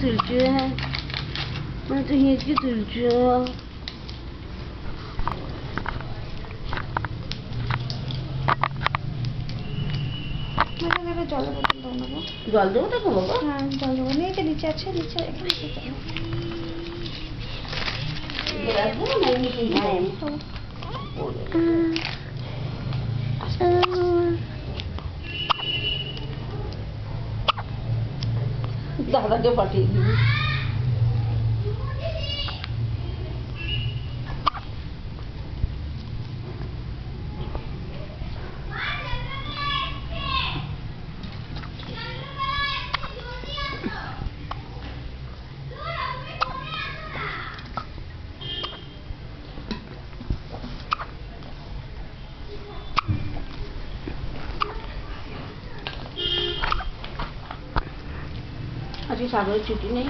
তুলছে মানে তো হিঁচকি তুলছে। জলের বোতল দাও নেবো। জল দেবো তাকে বাবা? হ্যাঁ জল দেবো, নিচে নিচে আছে, নিচে এখানে দাদাকে পাঠিয়ে দিবি। আজকে সাগরের ছুটি নেই।